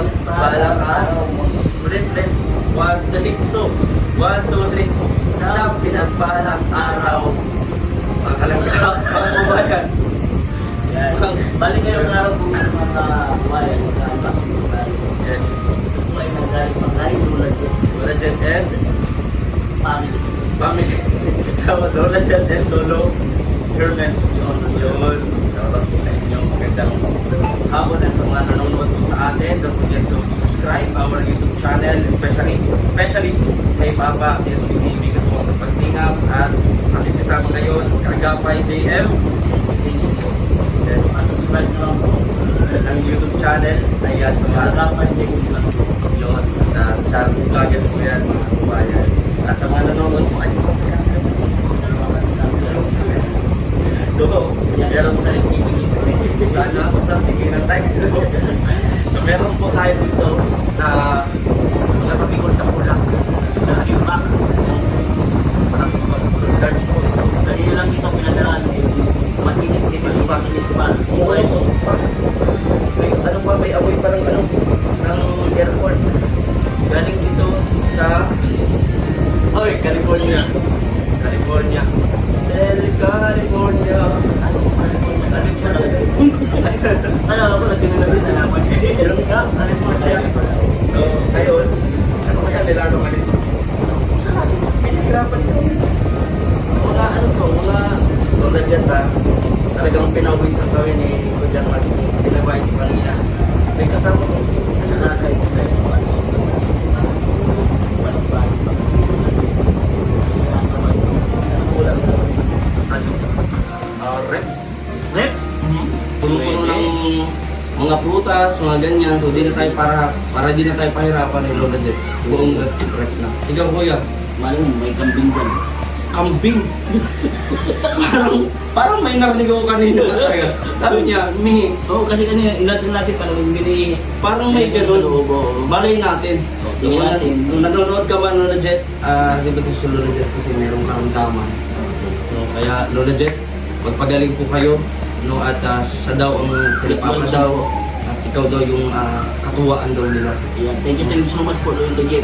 pinagpalang araw mo. Ulit. 1, 2, 3. Sa pinagpalang araw. Pagkalangkap ang ubayan. Balik ngayong araw po mga kabayan, mag-unboxing po tayo. Yes. Ito po ay nanggaling pa kay Lola Jet. Lola Jet and Family. family. Lola Jet and Lolo Hermes. Yun. Shoutout po sa inyo. Magandang hapon at sa mga nanonood po sa atin. Don't forget to subscribe our YouTube channel, especially kay Papa SPTV po sa pagtingap at ating kasama ngayon, Kagapay JM. Yes. Subscribe na lang po. Ang YouTube channel ay yan sa mga Kagapay JM lang. yun. At channel vlogger po yan mga kabayan. At sa mga nanonood po ay so, meron sa sana basta tigilan tayo. So meron po tayo dito na mga sa Bicol Tapula na yung box charge po ito. Dahil lang ito pinadalaan matinit dito yung pakinig pa. Umuwi po pa. May ano pa, may amoy parang ano ng airport. Galing dito sa California. California. California. Ano ako nagkinalabi na naman. Meron ka? California. So, ngayon, ano kaya nilaro ka dito? Pinahirapan ko. Mga ano to, mga tulad dyan ta, talagang pinawisan kami ni Kudyang Mag, pinabait ko kanina. May kasama ko. Nakaka-excite. Kulang na. Ano? Rep. Rep? Puno-puno ng mga prutas, mga ganyan. So, di na tayo para di na tayo pahirapan ni Lola Jet. Buong rep na. Ikaw, kuya. Malum, may kambing dyan. Kambing. parang may narinig ako kanina. Sabi niya, Mihi, Oo, kasi kanina, inatin natin parang bili. parang may ganun. Balay natin. Tingnan natin. Nung nanonood ka man, Lola Jet, hindi ko si Lola Jet kasi merong karamdaman. So, kaya Lola Jet, magpagaling po kayo. No, at siya daw ang sinipapa daw. At ikaw daw yung katuwaan daw nila. Ayan, thank you so much po Lola Jet.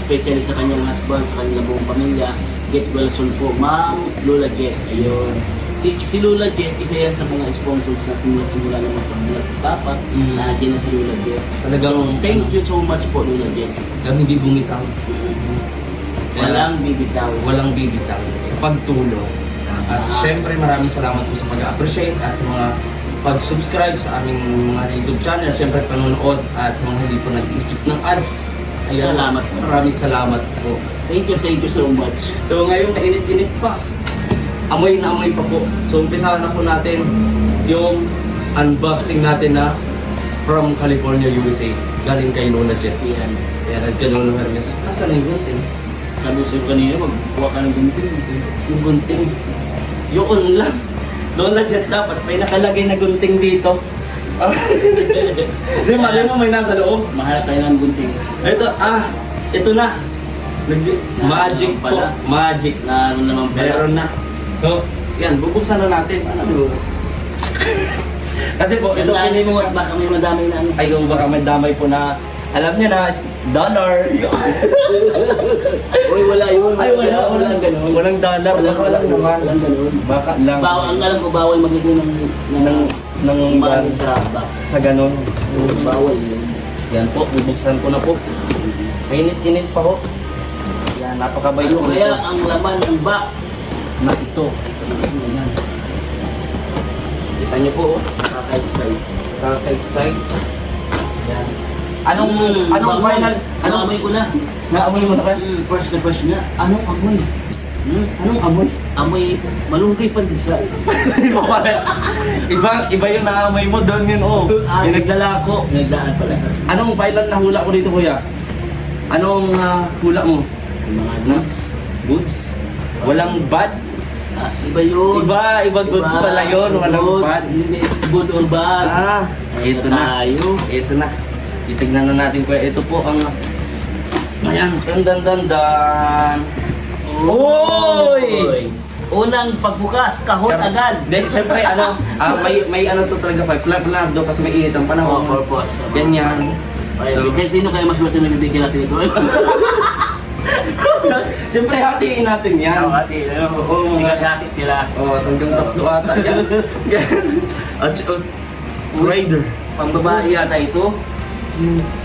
Especially sa kanyang husband, sa kanyang buong pamilya. Get well soon po, Ma'am Lola Jet. Ayun. Si Lola Jet, isa yan sa mga sponsors na simula ng mga pamilya sa Papa. Nandiyan na si Lola Jet. Talagang Thank you so much po Lola Jet. Talagang hindi bumitaw. Walang bibitaw. Walang bibitaw sa pagtulong. At syempre maraming salamat po sa pag-appreciate at sa mga pag-subscribe sa aming mga YouTube channel. Syempre panonood at sa mga hindi po nag-skip ng ads. Ayan, Salamat po. Maraming salamat po. Thank you so much. So ngayon mainit-init pa. Amoy na amoy pa po. So umpisahan na po natin yung unboxing natin na from California, USA. Galing kay Lola Jet. Ayan. Kaya nagkay Lolo Hermes. Nasaan na yung gunting? Sabi ko sa'yo kanina, magkuha ka ng gunting. Yung gunting. Yun lang. Lola Jet dapat may nakalagay na gunting dito. Di mali mo may nasa loob. Mahal tayo ng gunting. Ito na. Magic po. Pala. Magic. Na ano naman pala. Meron na. So, yan, bubuksan na natin. Ano? Kasi po, ito Ito mo at baka may madamay na ano. ay yung baka may damay po na alam niya na dollar. Uy, wala yun. Ay, walang ganun. Walang dollar. Walang naman. Walang ganun. Baka lang. Ang alam ko, bawal maglagay ng money sa box. Sa ganun. Bawal yun. Yan po, bubuksan ko na po. Mainit-init pa po. Yan, napakabait Ano po kaya nito. ang laman ng box? Na ito. Yan. Kita niyo po, oh. Kaka-excite. Kaka-excite. Yan. Anong Bango. final? Naamoy ko na. Naamoy mo na ka? First na first na. Anong amoy? Anong amoy? Amoy malunggay pandesal. iba yung naamoy mo doon yun, oh. Yung naglalako. Nagdaan pala. Anong final na hula ko dito, kuya? Anong hula mo? Yung mga Nuts? Goods? Walang bad? Iba yun. Iba goods pala yun. Walang Goods, bad. Hindi, good or bad. Ito na. Tayo. Ito na. Titignan na natin kuya. Ito po ang... Ayan. Dan. Oy! Unang pagbukas, kahon agad. Hindi, siyempre may ano to talaga pa. Planado kasi may init ang panahon. Purpose. Ganyan. So, kahit sino kaya mas swerte na bibigyan natin ito? Siyempre, hatiin natin yan. Hati, Oo, hati sila. Hanggang 3 ata yan. At Raider. Pambabae yata ito.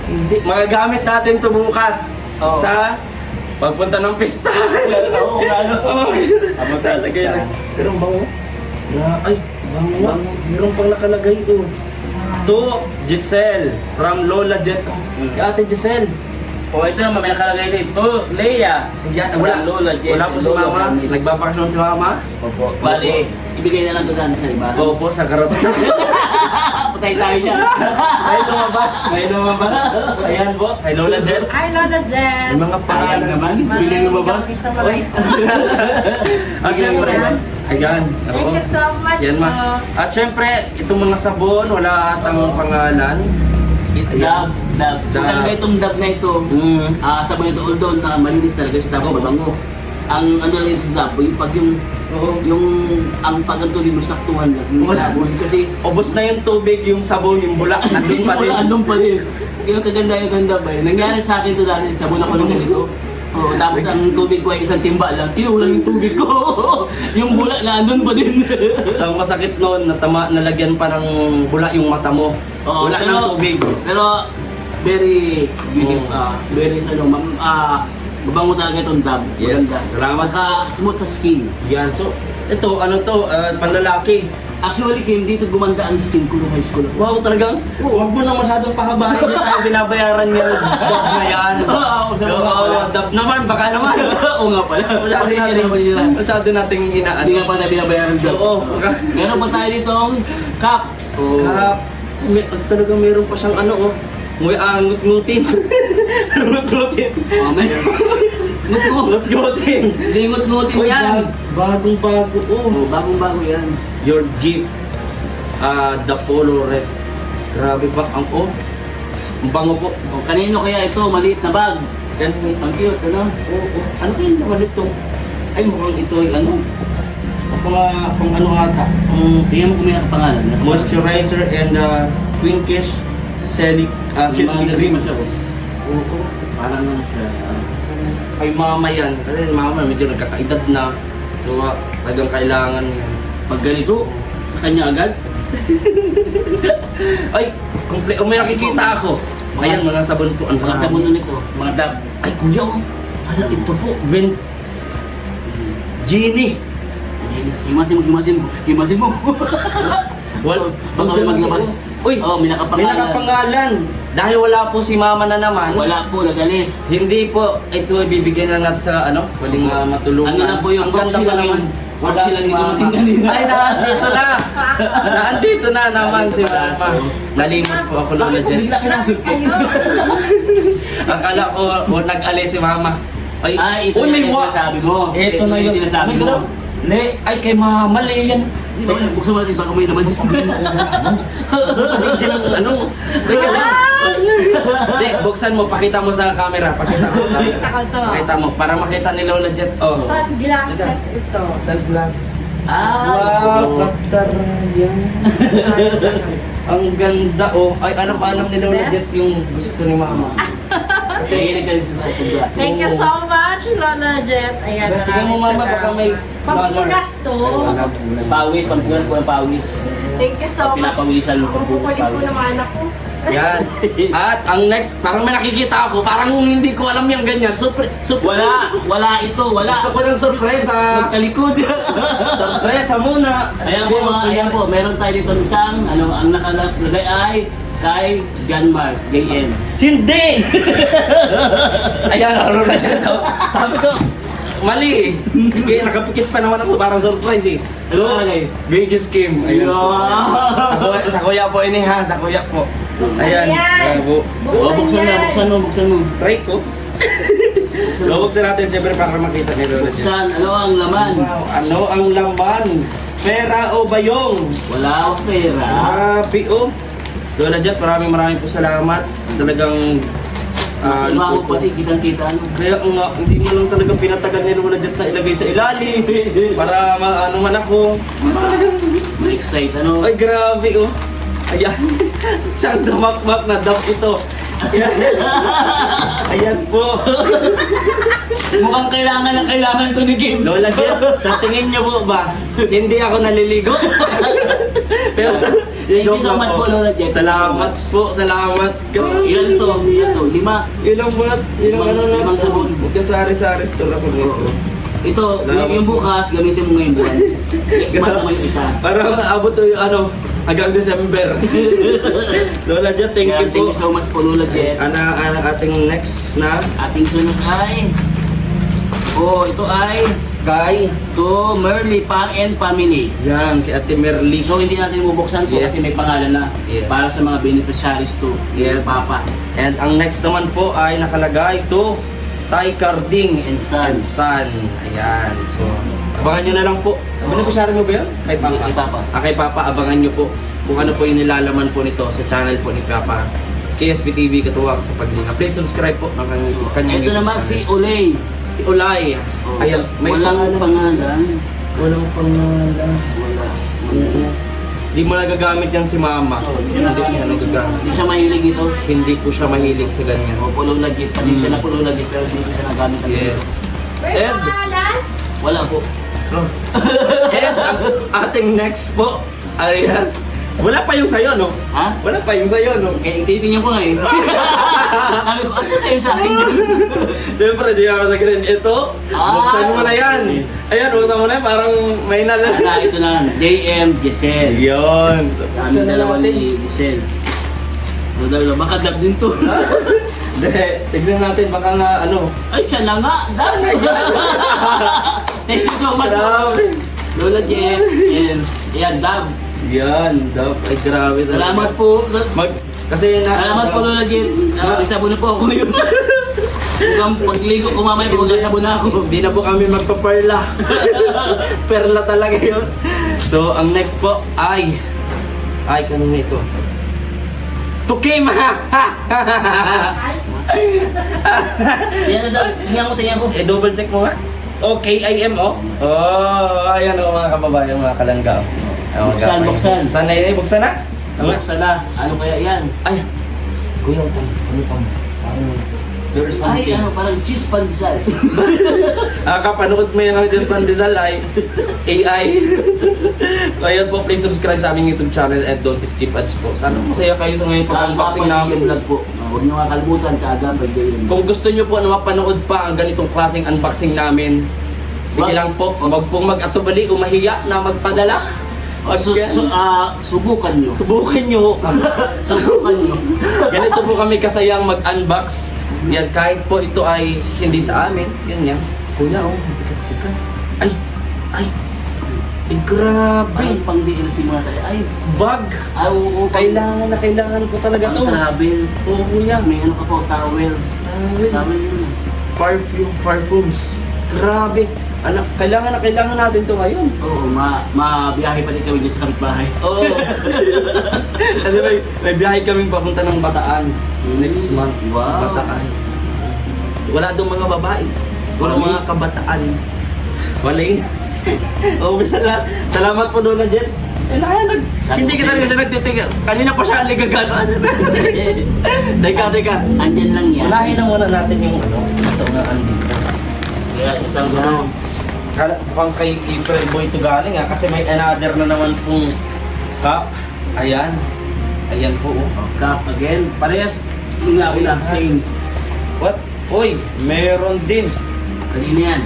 Hindi. Magagamit natin ito bukas Oo. sa pagpunta ng pista. Oo, ano? Amo talaga yan. Pero ang bango. Ay, bango. Meron pang nakalagay ito. To Giselle from Lola Jet. Kay Ate Giselle. O ito naman, may nakalagay dito. Leia. Wala. Lola, Jet. Wala po si Lola, Mama. Janis. Nagbabakasyon si Mama. Opo. Bali, ibigay na lang ito sa iba. Opo, sa karapatan. Patay tayo niya. May lumabas. May lumabas. Ayan po. Kay Lola Jet. Ay, Lola Jen. May mga Sayang pangalan. naman. Bigay lumabas. Oy. At syempre, ayan. Thank you so much. Yan ma. At syempre, itong mga sabon, wala atang pangalan. Dab. Dab. Talaga itong dab na ito. Sabon ito, although na malinis talaga siya tapos Oo. mabango. Ang ano lang ito sa dab, yung pag yung ang pagantuli mo saktuhan lang, hindi Wala. labon. Kasi Ubos na yung tubig, yung sabon, yung bulak, nandun pa din. wala, andun pa din. Yung kaganda yung ganda ba. Nangyari sa akin ito dahil sabon ako ng ganito. Oo, tapos ang tubig ko ay isang timba lang. Kinulang yung tubig ko. Yung bulak na andun pa din. Sa masakit noon, nalagyan pa ng bula yung mata mo. Oo, Wala ng tubig. Pero very beautiful. Very mabango talaga itong dab. Yes, Maganda. salamat. Saka smooth sa skin. Yan, so, ito, ano to, panlalaki. Actually, Kim, dito gumanda ang skin ko nung high school. Wow, talagang, huwag mo na masyadong pahabain, hindi tayo binabayaran niya. Dab na yan. Dab naman, baka naman. Oo nga pala. Masyado nating inaan. Hindi nga pa tayo binabayaran dab. Oo. Meron pa tayo ditong cup. Talagang meron pa siyang ano, oh. May ngut-ngutin. Ngut-ngutin. May Ngut-ngutin. Hindi ngut-ngutin Uy, yan. bagong-bago, oh. Oo, bagong-bago yan. Your gift. The Polo Red. Grabe pa, ang ang bango po. O, kanino kaya ito? Maliit na bag. Yan, Ang cute, ano? oo. Ano kayo naman ito? Ay, mukhang ito ay ano? Pang ano ata? Tingnan mo kung may nakapangalan. Moisturizer and Twinkish Silky Cream. siya. Oo. Parang ano siya. Kay mama yan. Kasi mama medyo nagkakaedad na. So, talagang kailangan yan. Pag ganito, sa kanya agad. Ay, may nakikita ako. Ayan, mga sabon po. Ang Mga sabon nito, mga dab. Ay, kuya, oh. Ano ito po? Genie. Himasin mo. Baka may maglabas. Uy, Oh, may may nakapangalan. nakapangalan. Dahil wala po si mama na naman. Wala po, nagalis. Hindi po, ito ay bibigyan lang natin sa ano, waling matulungan. Ano lang po yung Ang ganda boxy pa lang naman. yun. Boxy lang yung dumating kanina. Ay, naandito na. Naandito na naman si mama. Nalimot po ako Lola Bakit po Jen. bigla kinasip ko? Kayo. Akala ko, nag-alis si mama. Ay, ito uy, may yung wa- sinasabi mo. Ito na yun. Sinasabi May mo. gano'n. Le, ay kay mama, le yan. Di ba, buksan mo natin baka may naman. Sabihin ng ano. Teka lang. Hindi, buksan mo, pakita mo sa camera. Pakita mo sa camera. Pakita ko to. Pakita mo, para makita ni Lola Jet. Oh. Sunglasses ito. Sunglasses. Ah, Wow, kaptar yan. Ang ganda oh. Ay, alam ni Lola Jet yung gusto ni mama. kasi hilig kasi sa sunglasses. Thank you so much, Lola Jet. Ayan, Tingnan mo mama, baka may pampunas to. Pawis, pampunan po ang pawis. Thank you so much. Pinapawisan mo po Pupukulit po ng mga anak ko. Yan. At ang next, parang may nakikita ako, parang hindi ko alam yung ganyan. Wala ito, wala. Gusto ko ng sorpresa. Magkalikod. Sorpresa muna. Ayan po, meron tayo dito isang, ang nakalagay ay kay John Mark, JN. Hindi! Ayan, ano na siya to. Sabi ko, mali eh. Kaya nakapikit pa naman ako, parang surprise eh. Ano nakalagay? Gage scheme. Ayun. Yeah. Sa kuya po ini ha, sa kuya po. Buksan Ayan. yan. Bu- Buksan mo. Try ko. Buksan natin siyempre para makita ni Lola Jet. Buksan, ano ang laman? Wow, ano ang laman? Pera o bayong? Wala akong pera. Grabe oh. Lola Jet, maraming po salamat. Talagang Iba mo pati, kitang-kita. kaya nga, hindi mo lang talagang pinatagal ni Lola Jet na ilagay sa ilalim. Para ano man ako. Ma-excite, ano? Ay, grabe oh. Ayan. Isang damak-mak na dap ito. Ayan po. Mukhang kailangan to ni Kim. Lola Jet, sa tingin niyo po ba, hindi ako naliligo? Pero Thank you so much po, Lola Jet. Salamat po, salamat. Ilan to? 5. Ilang buwan, Limang sabon. Kasari-sari store ako nito. Ito, Salamat yung bukas, gamitin mo ngayon buwan. Next month naman yung isa. Para maabot to yung hanggang December. Lola Jet, thank you Thank po. you so much po, Lola Jet. Ang ating next na Ating sunod ay... ito ay... kay To Merly Pang and Family. yan, kay Ate Merly. So hindi natin bubuksan to Yes. kasi may pangalan na Yes. para sa mga beneficiaries to. Yes. Papa. And ang next naman po ay nakalagay to Tay Carding And Son. Ayan. So, abangan nyo na lang po. Beneficiary mo ba yun? Kay Papa. Kay Papa. Kay Papa, abangan nyo po kung ano po yung nilalaman po nito sa channel po ni Papa. KSP TV, katuwang sa paglinga. Please subscribe po ng kanyang Ito YouTube naman channel. si Olay. Si Ulay. Ayan, may Walang pangalan. Walang pangalan. Wala. Di mo nagagamit yan si Mama. Oh, Hindi siya nagagamit. Hindi siya mahilig ito. Hindi po siya mahilig sa ganyan. O pulo lagit. Pati siya na pulo lagit pero hindi siya nagamit ang Yes. May Ed. pangalan? Wala po. And ang ating next po, ayan. Wala pa yung sayo, no? Ha? Wala pa yung sayo, no? Kaya titingnan ko ngayon. Sabi ko, ano kayo sa akin yun? Siyempre, di ako sa green. Ito, buksan mo na yan. Ayan, buksan mo na yan. Parang may nalang. Ito na, JM Giselle. Yun. So, Kami buksan na dalawa natin. ni Giselle. Dalawa, baka dab din to. Hindi, tignan natin. Baka nga, ano. Ay, siya na nga. Dab. Thank you so much. Grabe. Lola Jen. Yan, dab. Yan, dap. Ay, grabe talaga. Salamat po. Kasi na... Salamat po, Lola Jen. Isabon na po ako yun. Mukhang pagligo ko mamaya po magkasabon na ako. Hindi na po kami magpaperla. Perla talaga yun. So, ang next po ay... Ay, kanina ito. Tukim! Tingnan ko. Double check mo nga. Okay, IM, Oh, ayan mga kababayan, mga kalangga. Buksan. Buksan na yun, buksan na. Buksan na. Ano kaya yan? Ay, kuya, ano pa? There's Ay, something. parang cheese pandesal. Kapanood mo yung Just Pandesal ay AI. So, ayan po, please subscribe sa aming YouTube channel and don't skip ads po. Sana masaya kayo sa ngayon pag-unboxing namin. Vlog po. Huwag niyo makalimutan, kaagapay kayo. Kung gusto nyo po na mapanood pa ang ganitong klaseng unboxing namin, sige lang po, huwag pong mag-atubali o mahiya na magpadala. Subukan nyo. Subukan nyo. Subukan nyo. Ganito po kami kasayang mag-unbox. Yan, kahit po ito ay hindi sa amin. Yan. Kuya, bigat. Ay. Ay, grabe. Parang pang DLC mo na tayo. Ay, Bag. oo. Kailangan po talaga to. Travel. Oo, kuya. May ano ka po, towel. Towel yun. Parfums. Grabe. Anak, kailangan natin to ngayon. Oo, mabiyahe pa din kami dito sa kapitbahay. Oo. Kasi may biyahe kaming papunta ng Bataan next month. Wow. Bataan. Wala doon mga babae. Wala mga kabataan. Wala yun. Oh, salamat po doon na Jet. Hindi ka talaga siya nagtitigil. Kanina pa siya aligagan. Teka. Andyan lang yan. Unahin na muna natin yung ito nga andito. Kaya isang gano'n. Mukhang kay April Boy ito galing kasi may another na naman pong cup. Ayan po. Cup again. Parehas. Yung nga una. Same. What? Uy, meron din. Kanina yan.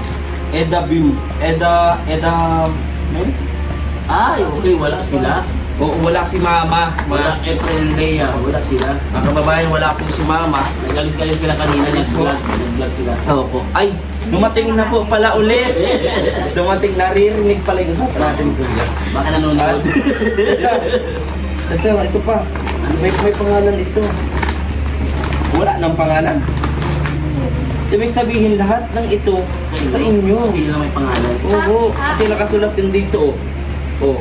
Eda, Ay, okay. Wala sila. Oo, wala si Mama. Wala April Lea. Wala sila. Mga kababayan, wala po si Mama. Nagalis-galis sila kanina. Alis po. Nag-vlog sila. Opo. Ay, dumating na po pala ulit. Dumating, naririnig pala yung usapan natin, kuya. Baka nanonood. Ito pa. May pangalan ito. Wala nang pangalan. Ibig sabihin lahat ng ito sa inyo. Hindi lang may pangalan. Oo, kasi nakasulat din dito. Oh.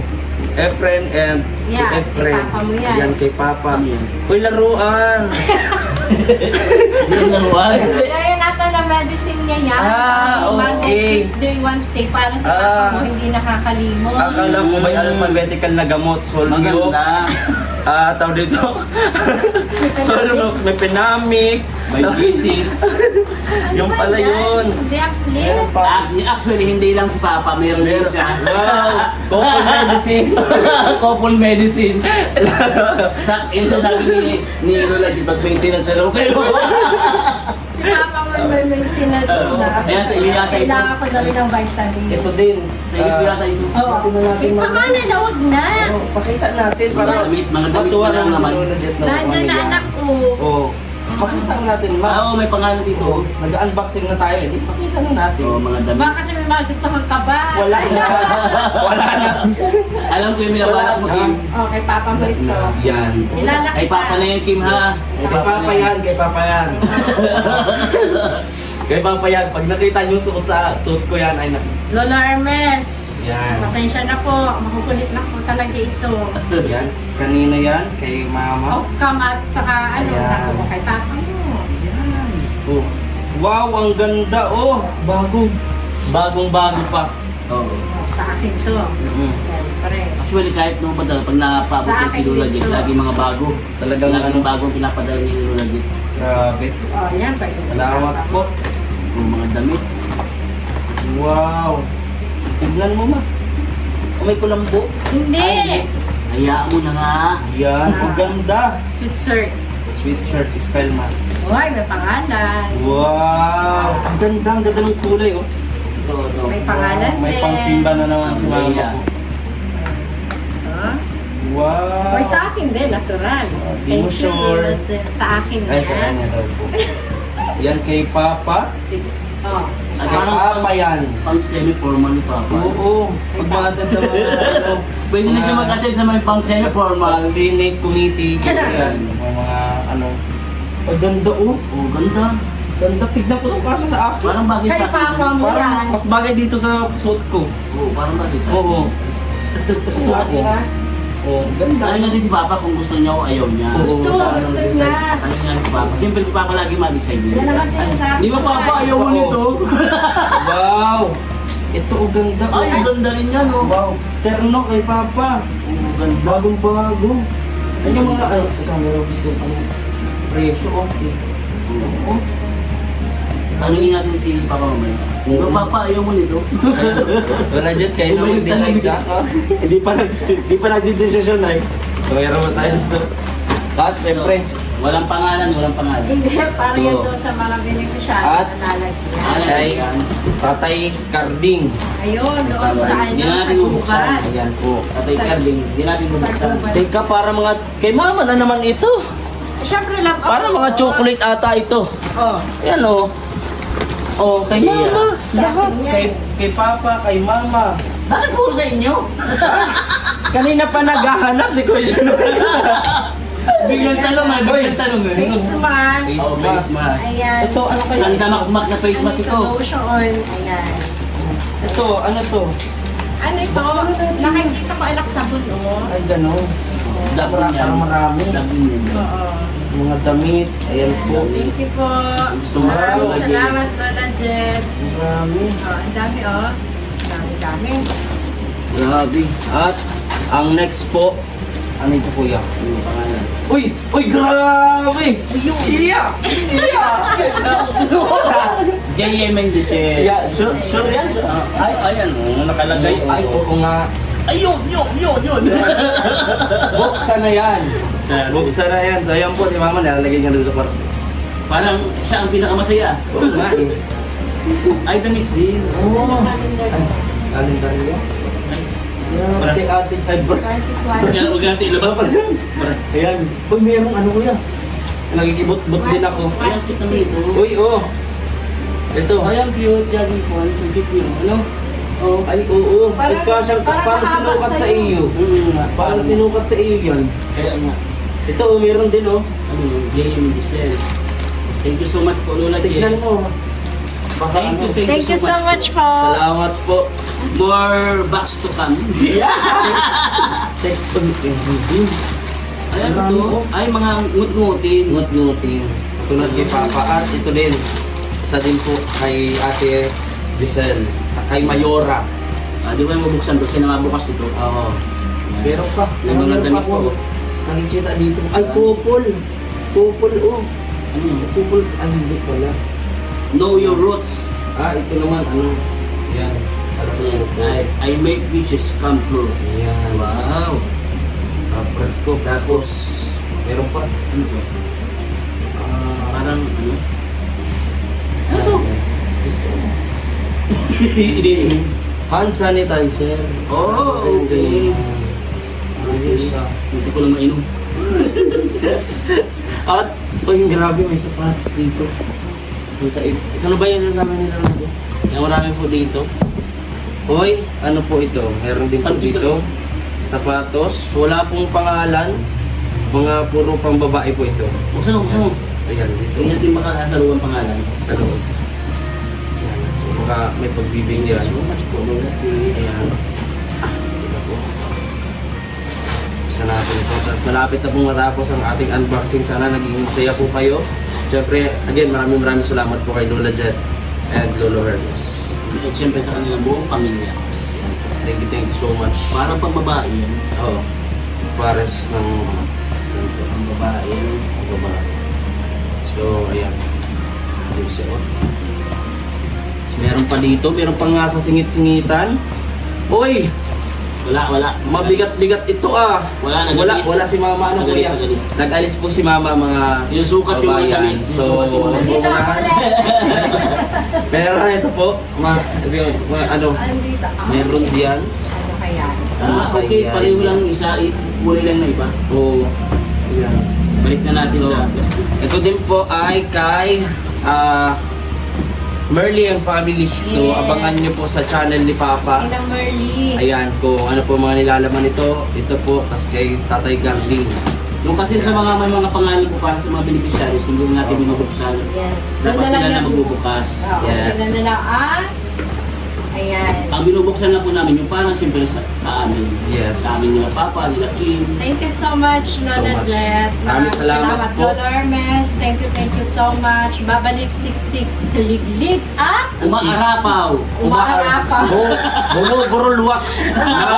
Efren and Yeah, kay Papa mo yan. Yan kay Papa. Ano yan? Uy, laruan. Hindi yung laruan. Kaya nata na medicine niya yan. Monday, okay. Tuesday, Wednesday, para sa Ah. papa mo hindi nakakalimot. Akala ko may alphabetical na gamot, Solmiox. Maganda. Tawag dito. Solmiox, may Penamic. May gising. Yung pala yun. Hindi actually. Actually, hindi lang si Papa, meron din siya. Wow! Couple medicine. Couple medicine. Yun sa sabi ni Lola, di pag maintenance na kayo. Si Papa mo may maintenance na. Kaya sa iyo yata ito. Kailangan ko na rin ng vitamin. Ito din. Sa iyo yata ito. Oo. Pangalan na, huwag na. Pakita natin Mga damit na matuwa lang naman. Nandiyan na anak ko. Oo. Pakita natin, Oo, may pangalan dito. Nag-unboxing na tayo. Di pakita na natin. Oo, mga damit. Baka kasi may mga gusto kang kaba. Wala na. Wala na. Alam ko yung minabalak mo, Kim. Okay, Papa mo ito. Yan. Nilalaki Kay Papa na yan, Kim, ha? Kay Papa yan, kay Papa yan. Kay Papa yan. Pag nakita niyo suot ko yan, ay Lola Hermes. Yan. Pasensya na po. Makukulit lang po talaga ito. Yan. Kanina yan, kay Mama. Off cam at saka ano, Ayan. naku kay Papa mo. Yan. Oh. Wow, ang ganda oh. Bago. Bagong-bago pa. Oo. Sa akin to. Mm. Siyempre. Actually, kahit nung pag napabot Sa si akin Lola Jet, dito. lagi mga bago. Talagang Laging ano. bagong pinapadala ni Lola Jet. Grabe. Oh, yan pa. Salamat po. Yung mga damit. Wow. Tignan mo ma. May kulambo. Hindi. Hayaan mo na nga. Yan. Ang ganda. Sweet shirt. Sweatshirt, Spellman. Hoy, may pangalan. Wow. Ang ganda. Ang ganda ng kulay oh. Ito. May pangalan May din. pangsimba na naman si Mama Maria. po. Huh? Wow. Hoy, sa akin din, natural. Di mo Thank you, sure. Lola Jen. Sa akin Ay, sa kanya daw po. Yan kay Papa. Oh. Ay, Kay parang Papa yan. pang semi-formal ni Papa. Oo. Pag mga tanda mga Pwede na siya mag-attend sa may pang semi-formal. Sa Senate Committee. Yan. Mga ano. Ang ganda oh. Oh, ganda. Ganda. Tignan ko itong kaso sa akin. Parang bagay Kay sa Papa mo yan. Parang mas bagay dito sa suot ko. Oo, parang bagay sa Oo. Di ba? Oo. Ganda. Tanong natin si Papa kung gusto niya o ayaw niya. Oo. Gusto niya. Tanong niya si Papa. Siyempre si Papa lagi mag-decide niya. Yan naman sinasabi. Di ba Papa, ayaw mo Oo. nito? Wow. Ito ang ganda. Ay, ang ganda rin yan, oh. Wow. Terno kay Papa. Bagong bago. Ano yung mga ano? Camera gusto ano? Presyo okay. Oo. Tanungin natin si Papa mamaya. Oo. Papa, ayaw mo nito? Wala dyan kayo na mag-decide ka. Hindi pa nagdidesisyon ay. So, meron mo tayo dito. At siyempre, Walang pangalan, walang pangalan. Hindi, parang yan Oo. doon sa mga beneficiary At- na nalagyan. Pangalan Ay. yan. Tatay Carding. Ayun, doon sa Hindi ano, na sa natin bubuksan. gubat. Ayan po. Tatay Carding, hindi natin Sa bubuksan. gubat. Teka, para mga... Kay Mama na naman ito. Siyempre lang. Para mga chocolate ata ito. Oh. Ayan o. Oh, kay Mama. Sa Lahat. akin yan. Kay Papa, kay Mama. Bakit puro sa inyo? Kanina pa naghahanap si Kuya Junor. Biglang tanong ah, biglang tanong eh. Face mask. Oh, face mask. Ayan. Ito, ano kaya? Saan damakmak na face mask ito? Lotion. Ayan. Ito, ano to? Ano ito? Nakikita ko anak sabon, oh. Ay, gano'n. Dabon yan. Parang marami. Dabon yan. Oo. Mga damit. Ayan po. Thank you po. Gusto mo Maraming Lola Jen? salamat, Lola Jen. Marami. Oh, ang dami, oh. Dami. Grabe. At, ang next po, ano ito kuya? Ano yung pangalan? Uy! Uy, grabe! Iya! J.M. Mendez. Yeah, sure yan? Ay, ayan, oh, nakalagay. Ay, oo nga. Ayun, yun. Buksan na yan. Buksan na yan. So, ayan po, si Mama nalalagay niya doon sa kwarto. Parang siya ang pinakamasaya. Oo nga eh. Ay, damit din. Oo. Kalendar niya. Ate, ate, ay, bro. Huwag natin ilabas pa rin. Ayan. Uy, mayroong ano kuya. Nagkikibot-bot din ako. Ay, ang cute naman ito. Uy, oh. Ito. Ay, ang cute. Jogging pants. Ang cute yun. Ano? Oh. Ay, oo. Ay, kasyang, parang parang nakabag sinukat sa sa'yo. iyo. Parang sinukat sa iyo yan. Kaya nga. Ito, oh, meron din, oh. Ano yun? J.M. Mendez. Thank you so much po, Lola J. Tignan mo. Baka Thank you, ano. Thank you so much po. Salamat po. More box to come. Tek, Ayan Marami ito. po. Ay, mga ngut-ngutin. Ngut-ngutin. Tulad kay Papa. At ito din. Isa din po kay Ate Giselle. Kay Mayora. Di ba yung mabuksan ko? Siya na mabukas dito. Oo. Meron pa. May mga Meron damit pa po. ako. Nakikita dito. Ay, couple. Couple, oh. Ano yun? Couple. Ay, hindi pala. Know your roots. Ito naman, ano. Yan. I make wishes come true. Yan. Wow. Presko. Tapos, Meron pa. ano to? Parang ano? Ano to? Hindi. Hand sanitizer. Oh, okay. Ayos ah. Hindi ko lang mainom. At, grabe, may sapatos dito. Yung sa ito na ba yung sasabi nila na dyan? Yung marami po dito. Hoy, ano po ito? Meron din po dito. Sapatos. Wala pong pangalan. Mga puro pang babae po ito. Buksan mo, buksan mo. Ayan, dito. Hindi natin makakasaluan pangalan. Sa loob. Ayan. So, baka may pagbibigyan. So much po, Lola. Ayan. Ito po. Isa natin ito. At malapit na pong matapos ang ating unboxing. Sana naging masaya po kayo. Siyempre, again, maraming salamat po kay Lola Jet and Lolo Hermes. At siyempre sa kanilang buong pamilya. Thank you so much. Parang pang babae yan. Oo. Pares ng Pang babae yan. babae. So, ayan. Yung suot. Tapos meron pa dito. Meron pa nga sa singit-singitan. Uy! Wala. Mabigat-bigat ito ah. Wala, nag-alis. Wala si mama. Ano po Nag-alis, yan? nag-alis. Nag-alis po si mama mga Sinusukat yung mga kabayan. damit. So, Sinusukat si mama. Dito ako ulit. meron ito po. Ano? Andito ako. Meron diyan. Ano kaya? Okay, Ayan. pareho lang isa. Kulay lang na iba. Oo. Ayan. Balik na natin So, sa... ito din po ay kay Merly and family. So, Yes. abangan nyo po sa channel ni Papa. Inang Merly. Ayan, kung ano po mga nilalaman nito. Ito po, tas kay Tatay Garding. Yung kasi sa mga may mga pangalan po para sa mga beneficiaries, hindi natin binubuksan. Yes. Dapat Doon na sila lang na yan. magbubukas. Oo, Yes. sila na lang. Ayan. Ang binubuksan lang po namin yung parang siyempre sa amin. Yes. Sa amin nila Papa, nila Kim. Thank you so much, So Lola much. Jet. Maraming salamat po. Lola Hermes. Thank you so much. Babalik siksik. Liglig. Umaarapaw! Umaarapaw. Bumubulwak na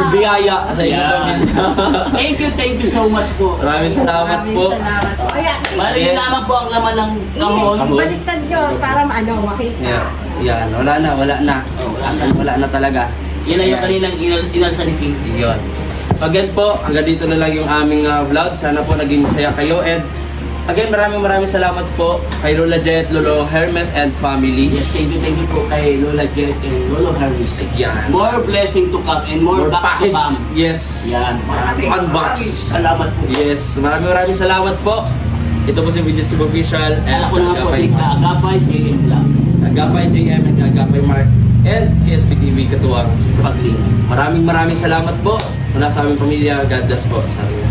biyaya sa inyo. Yeah. Thank you so much po. Maraming salamat po. Salamat po. Ayan. Bali yun lamang po ang laman ng kahon. Kahon. Baliktad nyo para makita. Yeah. Yan, wala na. Oh, wala na. Wala na talaga. Yan ay yung Ayan. kaninang inalsa ni King. Yun. So again po, hanggang dito na lang yung aming vlog. Sana po naging masaya kayo. And again, maraming salamat po kay Lola Jet, Lolo Hermes and family. Yes, thank you po kay Lola Jet and Lolo Harris. Yan. More blessing to come and more back to come. Yes. Yan. Unbox. Salamat po. Yes. Maraming salamat po. Ito po si Vidges Kib Official. And Ako na po si Kaagapay JM Vlog. Agapay JM and Agapay Mark. And KSP TV Katuwang. Paglingan. Maraming salamat po. Mula sa aming pamilya. God bless po sa ating